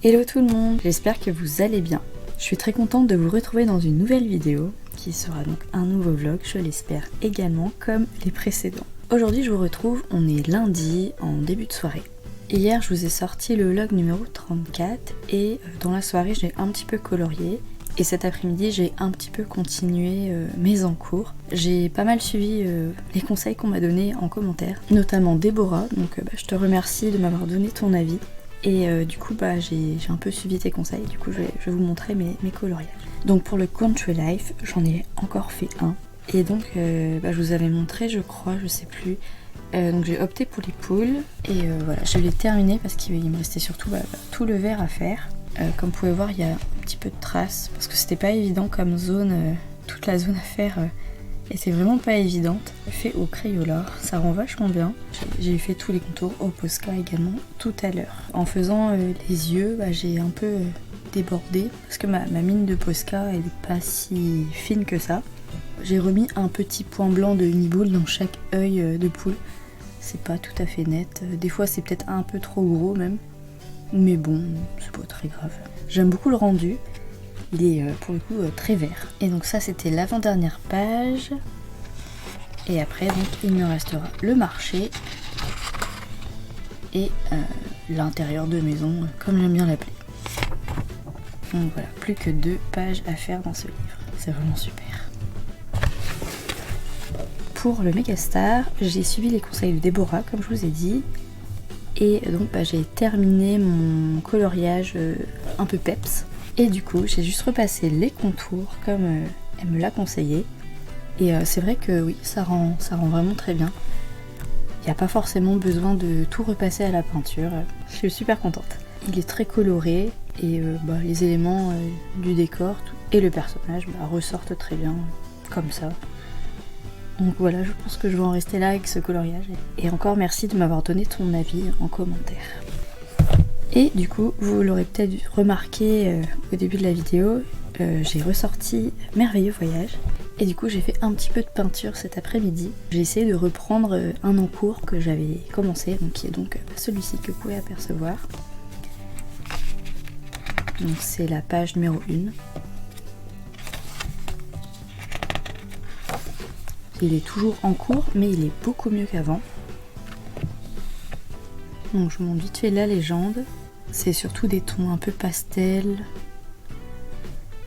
Hello tout le monde, j'espère que vous allez bien. Je suis très contente de vous retrouver dans une nouvelle vidéo qui sera donc un nouveau vlog, je l'espère également comme les précédents. Aujourd'hui je vous retrouve, on est lundi en début de soirée. Hier je vous ai sorti le vlog numéro 34 et dans la soirée j'ai un petit peu colorié. Et cet après-midi, j'ai un petit peu continué mes encours. J'ai pas mal suivi les conseils qu'on m'a donnés en commentaire, notamment Déborah, donc je te remercie de m'avoir donné ton avis. Et du coup, j'ai un peu suivi tes conseils, du coup je vais vous montrer mes coloriages. Donc pour le Country Life, j'en ai encore fait un. Et donc je vous avais montré, je crois, je sais plus. Donc j'ai opté pour les poules, et voilà, je l'ai terminé parce qu'il me restait surtout tout le vert à faire. Comme vous pouvez voir, il y a un petit peu de traces parce que c'était pas évident comme zone, toute la zone à faire était vraiment pas évidente. Fait au Crayola, ça rend vachement bien. J'ai fait tous les contours au Posca également tout à l'heure. En faisant les yeux, j'ai un peu débordé parce que ma mine de Posca elle est pas si fine que ça. J'ai remis un petit point blanc de Uniboule dans chaque œil de poule. C'est pas tout à fait net. Des fois c'est peut-être un peu trop gros même. Mais bon, c'est pas très grave. J'aime beaucoup le rendu. Il est pour le coup très vert. Et donc ça c'était l'avant-dernière page. Et après donc il me restera le marché. Et l'intérieur de maison, comme j'aime bien l'appeler. Donc voilà, plus que 2 pages à faire dans ce livre. C'est vraiment super. Pour le Megastar, j'ai suivi les conseils de Déborah, comme je vous ai dit. Et donc j'ai terminé mon coloriage un peu peps. Et du coup j'ai juste repassé les contours comme elle me l'a conseillé. Et c'est vrai que oui, ça rend vraiment très bien. Il n'y a pas forcément besoin de tout repasser à la peinture. Je suis super contente. Il est très coloré et les éléments du décor et le personnage ressortent très bien comme ça. Donc voilà, je pense que je vais en rester là avec ce coloriage. Et encore merci de m'avoir donné ton avis en commentaire. Et du coup, vous l'aurez peut-être remarqué au début de la vidéo, j'ai ressorti Merveilleux Voyage. Et du coup, j'ai fait un petit peu de peinture cet après-midi. J'ai essayé de reprendre un encours que j'avais commencé, donc qui est donc celui-ci que vous pouvez apercevoir. Donc c'est la page numéro 1. Il est toujours en cours, mais il est beaucoup mieux qu'avant. Donc je vous montre vite fait la légende. C'est surtout des tons un peu pastel.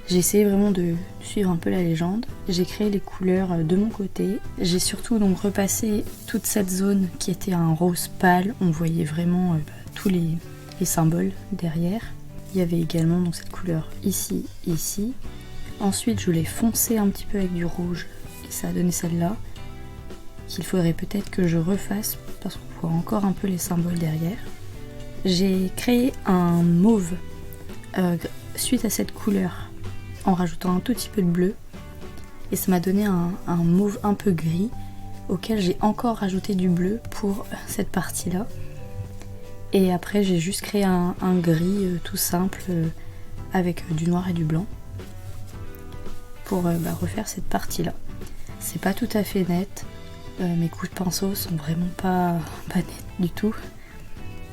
J'ai essayé vraiment de suivre un peu la légende. J'ai créé les couleurs de mon côté. J'ai surtout donc repassé toute cette zone qui était un rose pâle. On voyait vraiment tous les symboles derrière. Il y avait également donc cette couleur ici, ici. Ensuite je l'ai foncé un petit peu avec du rouge. Et ça a donné celle-là, qu'il faudrait peut-être que je refasse parce qu'on voit encore un peu les symboles derrière. J'ai créé un mauve suite à cette couleur en rajoutant un tout petit peu de bleu et ça m'a donné un mauve un peu gris auquel j'ai encore rajouté du bleu pour cette partie-là. Et après j'ai juste créé un gris tout simple avec du noir et du blanc pour refaire cette partie-là. C'est pas tout à fait net, mes coups de pinceau sont vraiment pas nets du tout.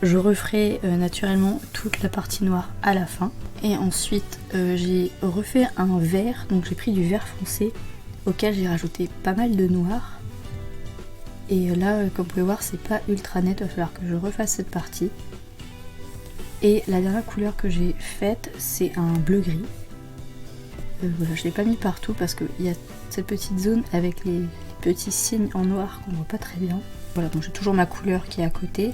Je referai naturellement toute la partie noire à la fin. Et ensuite j'ai refait un vert, donc j'ai pris du vert foncé auquel j'ai rajouté pas mal de noir. Et là comme vous pouvez voir c'est pas ultra net, il va falloir que je refasse cette partie. Et la dernière couleur que j'ai faite c'est un bleu gris. Voilà, je l'ai pas mis partout parce qu'il y a cette petite zone avec les petits signes en noir qu'on voit pas très bien. Voilà, donc j'ai toujours ma couleur qui est à côté,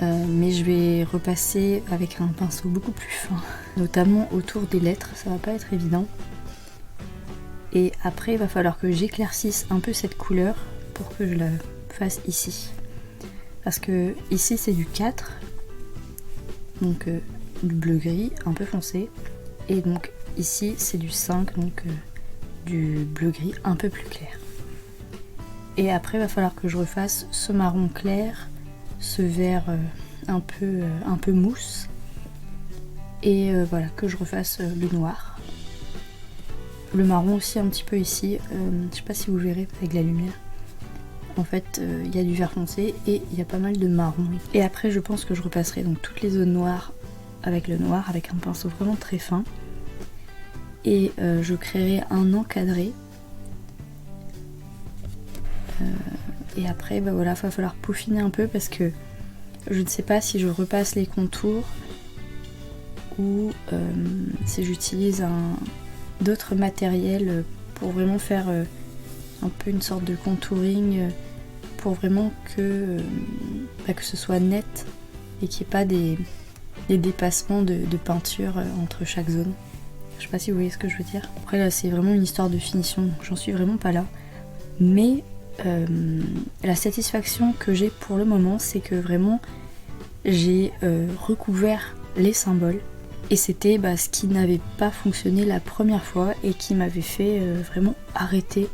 mais je vais repasser avec un pinceau beaucoup plus fin, notamment autour des lettres, ça va pas être évident. Et après il va falloir que j'éclaircisse un peu cette couleur pour que je la fasse ici. Parce que ici c'est du 4, donc du bleu gris un peu foncé, et donc ici c'est du 5, donc du bleu gris un peu plus clair. Et après il va falloir que je refasse ce marron clair, ce vert un peu mousse, et voilà, que je refasse le noir. Le marron aussi un petit peu ici, je sais pas si vous verrez avec la lumière. En fait il y a du vert foncé et il y a pas mal de marron. Et après je pense que je repasserai donc toutes les zones noires avec le noir, avec un pinceau vraiment très fin. Et je créerai un encadré. Et après, bah voilà, il va falloir peaufiner un peu parce que je ne sais pas si je repasse les contours ou si j'utilise d'autres matériels pour vraiment faire un peu une sorte de contouring pour vraiment que ce soit net et qu'il n'y ait pas des dépassements de peinture entre chaque zone. Je sais pas si vous voyez ce que je veux dire. Après là c'est vraiment une histoire de finition, donc j'en suis vraiment pas là. Mais la satisfaction que j'ai pour le moment, c'est que vraiment j'ai recouvert les symboles. Et c'était ce qui n'avait pas fonctionné la première fois et qui m'avait fait vraiment arrêter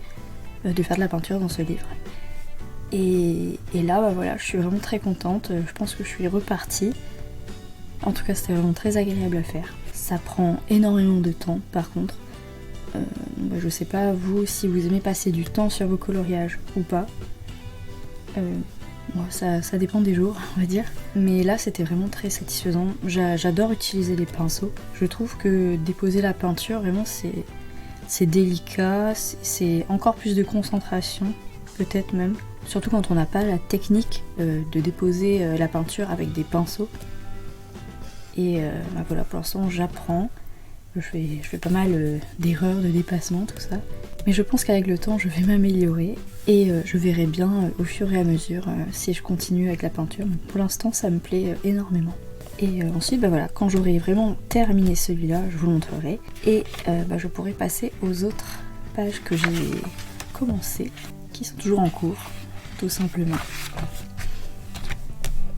de faire de la peinture dans ce livre. Et là, voilà, je suis vraiment très contente. Je pense que je suis repartie. En tout cas, c'était vraiment très agréable à faire. Ça prend énormément de temps, par contre. Je sais pas, vous, si vous aimez passer du temps sur vos coloriages ou pas. Moi, ça dépend des jours, on va dire. Mais là, c'était vraiment très satisfaisant. J'adore utiliser les pinceaux. Je trouve que déposer la peinture, vraiment, c'est délicat. C'est encore plus de concentration, peut-être même. Surtout quand on n'a pas la technique de déposer la peinture avec des pinceaux. Et voilà, pour l'instant, j'apprends. Je fais pas mal d'erreurs, de dépassements, tout ça. Mais je pense qu'avec le temps, je vais m'améliorer. Et je verrai bien au fur et à mesure si je continue avec la peinture. Mais pour l'instant, ça me plaît énormément. Et ensuite, voilà, quand j'aurai vraiment terminé celui-là, je vous le montrerai. Et je pourrai passer aux autres pages que j'ai commencées, qui sont toujours en cours, tout simplement.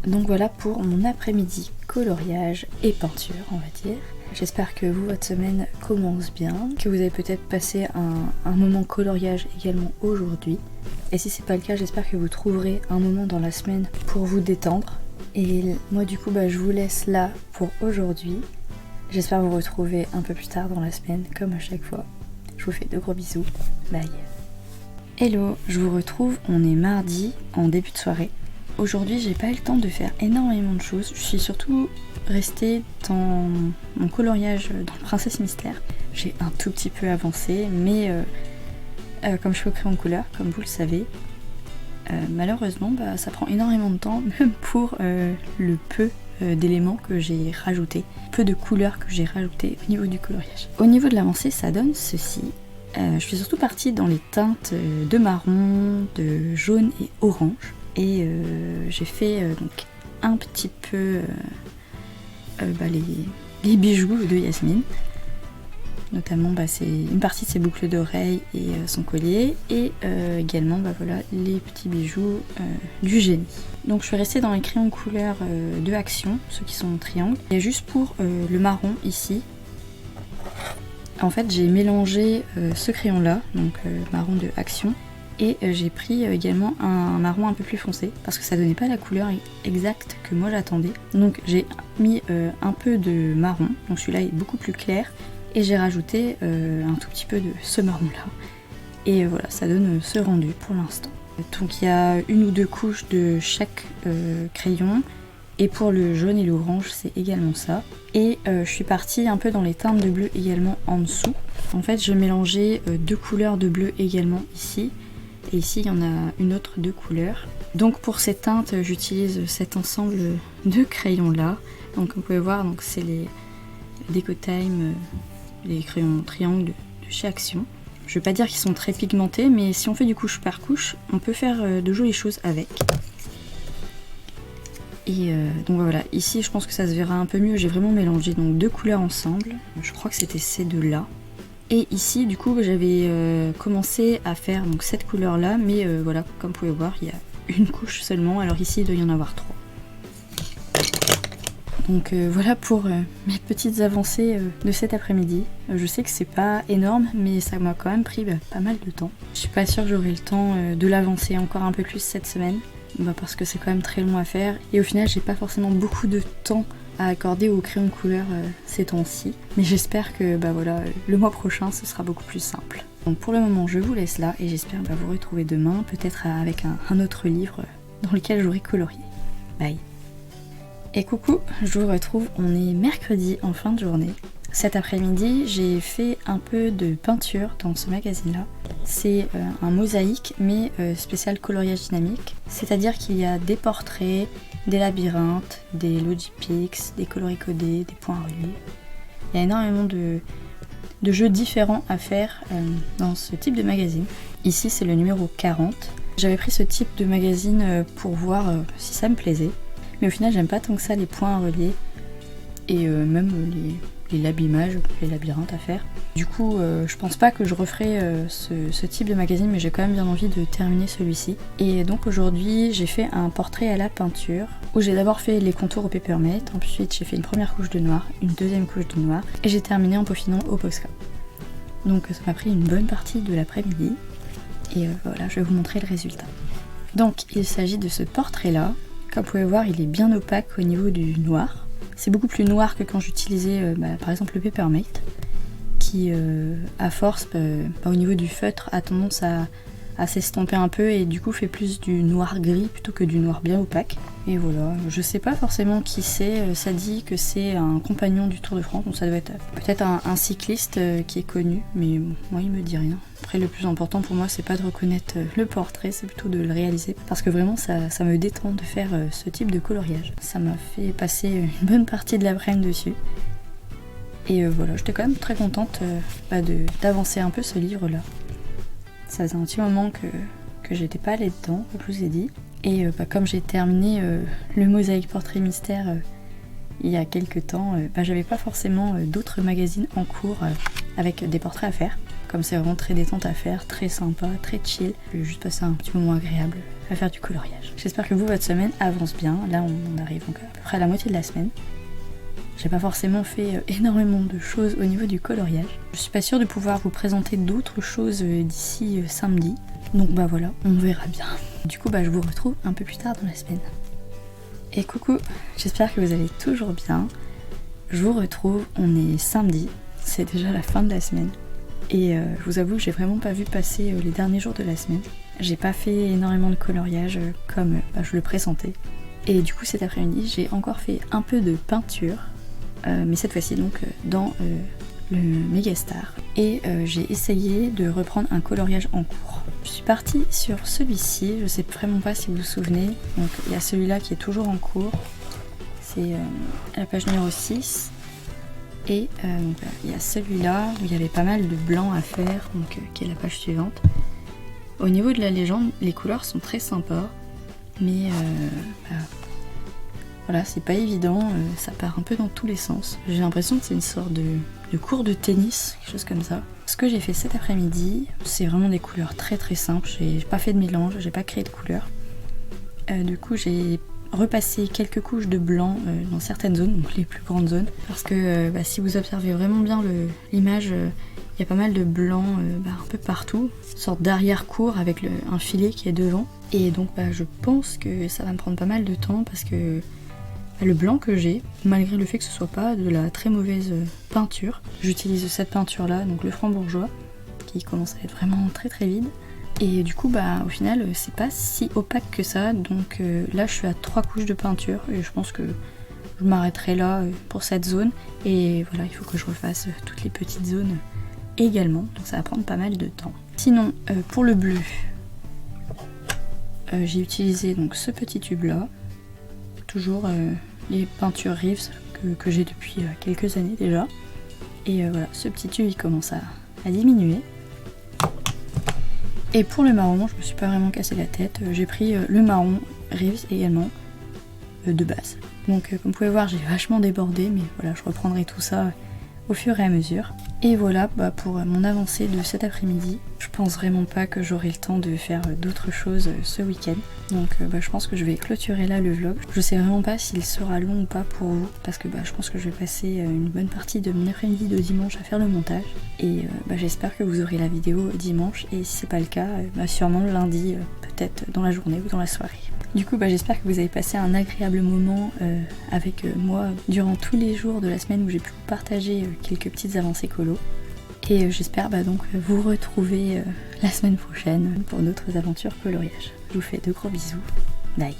Donc voilà pour mon après-midi coloriage et peinture, on va dire. J'espère que vous, votre semaine commence bien, que vous avez peut-être passé un moment coloriage également aujourd'hui. Et si c'est pas le cas, j'espère que vous trouverez un moment dans la semaine pour vous détendre. Et moi du coup, je vous laisse là pour aujourd'hui. J'espère vous retrouver un peu plus tard dans la semaine, comme à chaque fois. Je vous fais de gros bisous. Bye. Hello, je vous retrouve, on est mardi en début de soirée. Aujourd'hui, j'ai pas eu le temps de faire énormément de choses. Je suis surtout restée dans mon coloriage dans Princesse Mystère. J'ai un tout petit peu avancé, mais comme je fais au crayon couleur, comme vous le savez, malheureusement, ça prend énormément de temps, même pour le peu d'éléments que j'ai rajouté, peu de couleurs que j'ai rajouté au niveau du coloriage. Au niveau de l'avancée, ça donne ceci. Je suis surtout partie dans les teintes de marron, de jaune et orange. Et j'ai fait donc un petit peu les bijoux de Yasmine. Notamment c'est une partie de ses boucles d'oreilles et son collier. Et également voilà, les petits bijoux du génie. Donc je suis restée dans les crayons couleur de Action, ceux qui sont en triangle. Et juste pour le marron ici, en fait j'ai mélangé ce crayon là, donc marron de Action. Et j'ai pris également un marron un peu plus foncé parce que ça donnait pas la couleur exacte que moi j'attendais. Donc j'ai mis un peu de marron, donc celui-là est beaucoup plus clair. Et j'ai rajouté un tout petit peu de ce marron là. Et voilà, ça donne ce rendu pour l'instant. Donc il y a une ou deux couches de chaque crayon. Et pour le jaune et l'orange, c'est également ça. Et je suis partie un peu dans les teintes de bleu également en dessous. En fait, j'ai mélangé deux couleurs de bleu également ici. Et ici, il y en a une autre de couleur. Donc pour ces teintes, j'utilise cet ensemble de crayons là. Donc vous pouvez voir, c'est les Decotime, les crayons triangles de chez Action. Je ne vais pas dire qu'ils sont très pigmentés, mais si on fait du couche par couche, on peut faire de jolies choses avec. Et donc voilà, ici je pense que ça se verra un peu mieux. J'ai vraiment mélangé donc deux couleurs ensemble. Je crois que c'était ces deux là. Et ici du coup j'avais commencé à faire donc cette couleur là, mais voilà, comme vous pouvez voir il y a une couche seulement, alors ici il doit y en avoir trois. Donc voilà pour mes petites avancées de cet après-midi. Je sais que c'est pas énorme, mais ça m'a quand même pris pas mal de temps. Je suis pas sûre que j'aurai le temps de l'avancer encore un peu plus cette semaine, parce que c'est quand même très long à faire. Et au final j'ai pas forcément beaucoup de temps à accorder aux crayons couleur ces temps-ci. Mais j'espère que voilà, le mois prochain ce sera beaucoup plus simple. Donc pour le moment je vous laisse là et j'espère vous retrouver demain, peut-être avec un autre livre dans lequel j'aurai colorié. Bye. Et coucou, je vous retrouve, on est mercredi en fin de journée. Cet après-midi, j'ai fait un peu de peinture dans ce magazine-là. C'est un mosaïque, mais spécial coloriage dynamique. C'est-à-dire qu'il y a des portraits, des labyrinthes, des Logipix, des coloris codés, des points reliés. Il y a énormément de jeux différents à faire dans ce type de magazine. Ici, c'est le numéro 40. J'avais pris ce type de magazine pour voir si ça me plaisait. Mais au final, j'aime pas tant que ça les points reliés et même les labimages, les labyrinthes à faire. Du coup, je pense pas que je referai ce type de magazine, mais j'ai quand même bien envie de terminer celui-ci. Et donc aujourd'hui, j'ai fait un portrait à la peinture, où j'ai d'abord fait les contours au Papermate, ensuite j'ai fait une première couche de noir, une deuxième couche de noir, et j'ai terminé en peaufinant au Posca. Donc ça m'a pris une bonne partie de l'après-midi, et voilà, je vais vous montrer le résultat. Donc il s'agit de ce portrait-là. Comme vous pouvez voir, il est bien opaque au niveau du noir. C'est beaucoup plus noir que quand j'utilisais par exemple le Papermate, qui à force, au niveau du feutre, a tendance à s'estomper un peu et du coup fait plus du noir gris plutôt que du noir bien opaque. Et voilà, je sais pas forcément qui c'est, ça dit que c'est un compagnon du Tour de France, donc ça doit être peut-être un cycliste qui est connu, mais moi il me dit rien. Après le plus important pour moi c'est pas de reconnaître le portrait, c'est plutôt de le réaliser, parce que vraiment ça me détend de faire ce type de coloriage. Ça m'a fait passer une bonne partie de l'après-midi dessus. Et voilà, j'étais quand même très contente d'avancer un peu ce livre-là. Ça faisait un petit moment que j'étais pas allée dedans, comme je vous ai dit. Et comme j'ai terminé le mosaïque portrait mystère il y a quelques temps, j'avais pas forcément d'autres magazines en cours avec des portraits à faire. Comme c'est vraiment très détente à faire, très sympa, très chill. Je vais juste passer un petit moment agréable à faire du coloriage. J'espère que vous, votre semaine avance bien. Là, on arrive donc à peu près à la moitié de la semaine. J'ai pas forcément fait énormément de choses au niveau du coloriage. Je suis pas sûre de pouvoir vous présenter d'autres choses d'ici samedi. Donc voilà, on verra bien. Du coup je vous retrouve un peu plus tard dans la semaine. Et coucou, j'espère que vous allez toujours bien. Je vous retrouve, on est samedi, c'est déjà la fin de la semaine. Et je vous avoue que j'ai vraiment pas vu passer les derniers jours de la semaine. J'ai pas fait énormément de coloriage comme je le pressentais. Et du coup cet après-midi j'ai encore fait un peu de peinture. Mais cette fois-ci donc dans le Megastar. Et j'ai essayé de reprendre un coloriage en cours. Je suis partie sur celui-ci, je sais vraiment pas si vous vous souvenez. Donc il y a celui-là qui est toujours en cours. C'est la page numéro 6. Et il y a celui-là où il y avait pas mal de blanc à faire, donc qui est la page suivante. Au niveau de la légende, les couleurs sont très sympas, mais voilà, c'est pas évident, ça part un peu dans tous les sens. J'ai l'impression que c'est une sorte de cours de tennis, quelque chose comme ça. Ce que j'ai fait cet après-midi, c'est vraiment des couleurs très très simples. J'ai pas fait de mélange, j'ai pas créé de couleurs. Du coup, j'ai repassé quelques couches de blanc dans certaines zones, donc les plus grandes zones. Parce que si vous observez vraiment bien l'image, il y a pas mal de blanc un peu partout. Une sorte d'arrière-cour avec un filet qui est devant. Et donc je pense que ça va me prendre pas mal de temps parce que le blanc que j'ai, malgré le fait que ce soit pas de la très mauvaise peinture, j'utilise cette peinture là, donc le franc-bourgeois, qui commence à être vraiment très très vide. Et du coup au final c'est pas si opaque que ça, donc là je suis à 3 couches de peinture et je pense que je m'arrêterai là pour cette zone. Et voilà, il faut que je refasse toutes les petites zones également, donc ça va prendre pas mal de temps. Sinon pour le bleu, j'ai utilisé donc ce petit tube là. Toujours les peintures Reeves que j'ai depuis quelques années déjà. Et voilà, ce petit tube il commence à diminuer. Et pour le marron, je me suis pas vraiment cassé la tête. J'ai pris le marron Reeves également de base. Donc comme vous pouvez voir, j'ai vachement débordé, mais voilà, je reprendrai tout ça au fur et à mesure. Et voilà pour mon avancée de cet après-midi. Je pense vraiment pas que j'aurai le temps de faire d'autres choses ce week-end. Donc je pense que je vais clôturer là le vlog. Je sais vraiment pas s'il sera long ou pas pour vous, parce que je pense que je vais passer une bonne partie de mon après-midi de dimanche à faire le montage. Et j'espère que vous aurez la vidéo dimanche, et si c'est pas le cas, sûrement lundi, peut-être dans la journée ou dans la soirée. Du coup j'espère que vous avez passé un agréable moment avec moi durant tous les jours de la semaine où j'ai pu vous partager quelques petites avancées colo. Et j'espère donc vous retrouver la semaine prochaine pour d'autres aventures coloriage. Je vous fais de gros bisous. Bye.